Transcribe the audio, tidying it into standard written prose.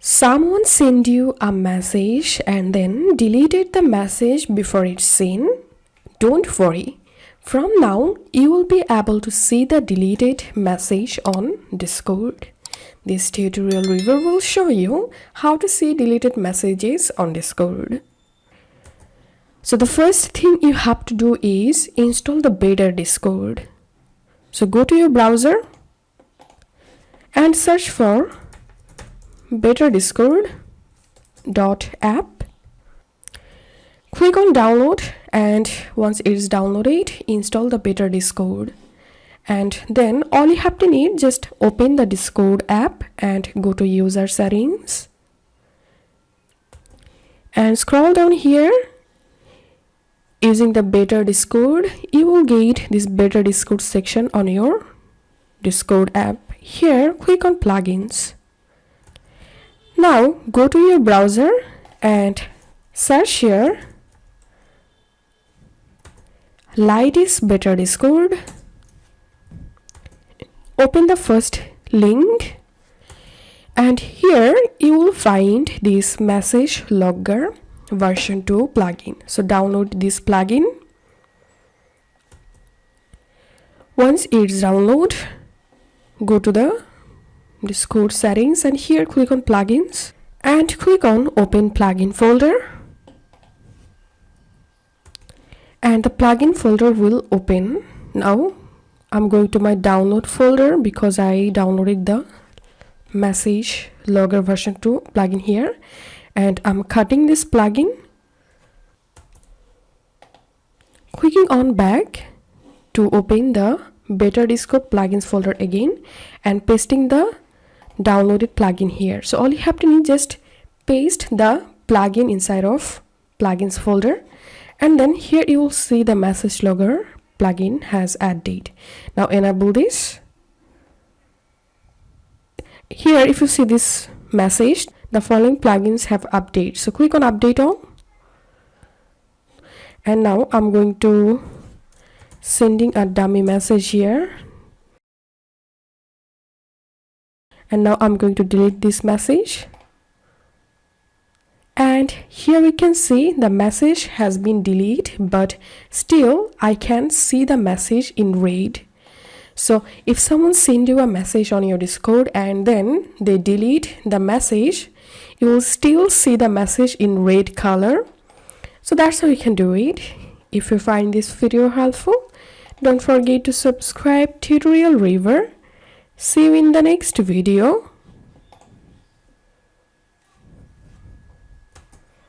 Someone sent you a message and then deleted the message before it's seen. Don't worry. From now, you will be able to see the deleted message on Discord. This tutorial review will show you how to see deleted messages on Discord. So the first thing you have to do is install the Better Discord. So go to your browser and search for betterdiscord.app. Click on download, and once it is downloaded, install the Better Discord. And then all you have to need, just open the Discord app and go to user settings and scroll down here. Using the Better Discord, you will get this Better Discord section on your Discord app. Here, click on plugins. Now go to your browser and search here Lightis Better Discord. Open the first link, and here you will find this Message Logger version 2 plugin. So download this plugin. Once it's downloaded, go to the Discord settings and here click on plugins and click on open plugin folder, and the plugin folder will open. Now I'm going to my download folder because I downloaded the Message Logger version 2 plugin here, and I'm cutting this plugin, clicking on back to open the Better Discord plugins folder again and pasting the downloaded plugin here. So all you have to need, just paste the plugin inside of plugins folder, and then here you will see the Message Logger plugin has added. Now enable this. Here if you see this message, the following plugins have updated. So click on update all, and now I'm going to sending a dummy message here, and now I'm going to delete this message, and here we can see the message has been deleted, but still I can see the message in red. So if someone send you a message on your Discord and then they delete the message, you will still see the message in red color. So that's how you can do it. If you find this video helpful, don't forget to subscribe Tutorial River. See you in the next video.